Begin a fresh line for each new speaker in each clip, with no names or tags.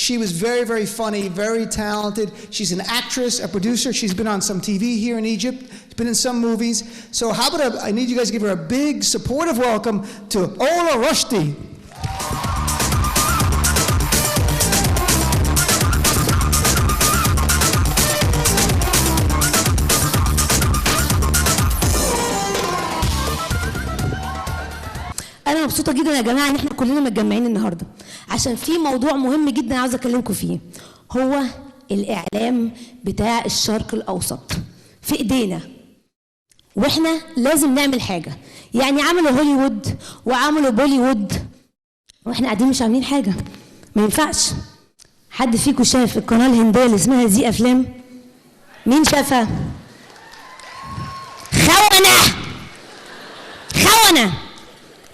She was very, very funny, very talented. She's an actress, a producer. She's been on some TV here in Egypt. She's been in some movies. So how about I need you guys to give her a big, supportive welcome to Ola Rushdie.
أنا مبسوطة جدا يا جماعة إن إحنا كلنا متجمعين النهاردة عشان في موضوع مهم جدا عاوزة أكلمكم فيه، هو الإعلام بتاع الشرق الأوسط في إيدينا، وإحنا لازم نعمل حاجة. يعني عملوا هوليوود وعملوا بوليوود وإحنا قاعدين مش عاملين حاجة، ما ينفعش. حد فيكم شاف القناة الهندية اللي اسمها زي أفلام؟ مين شافها؟ خونة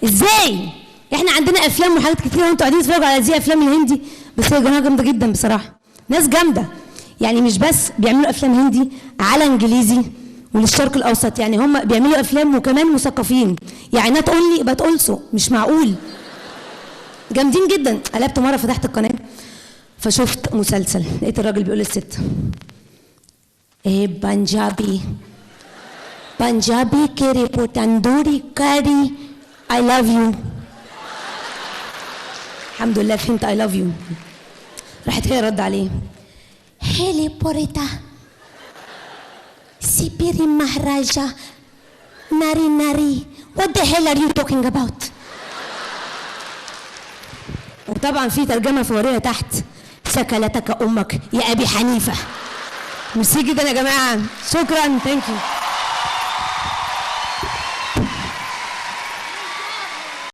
ازاي؟ احنا عندنا افلام وحاجات كتير وانتوا قاعدين تتفرجوا على زي افلام الهندي، بس هي جماعه جامده جدا بصراحه، ناس جامده. يعني مش بس بيعملوا افلام هندي على انجليزي وللشرق الاوسط، يعني هم بيعملوا افلام وكمان مثقفين، يعني نات اونلي بات اولسو، مش معقول. جامدين جدا. قلبت مره فتحت القناه فشفت مسلسل، لقيت الراجل بيقول للست ايه بنجابي كيري بوتاندوري كاري I love you. الحمد لله فهمت I love you. راحت هي رد عليه هيلي بوريتا سيبيري مهراجا ناري what the hell are you talking about. وطبعا في ترجمة فورية تحت سكلتك أمك يا أبي حنيفة. ميرسي جدا يا جماعة، شكرا، ثانك يو.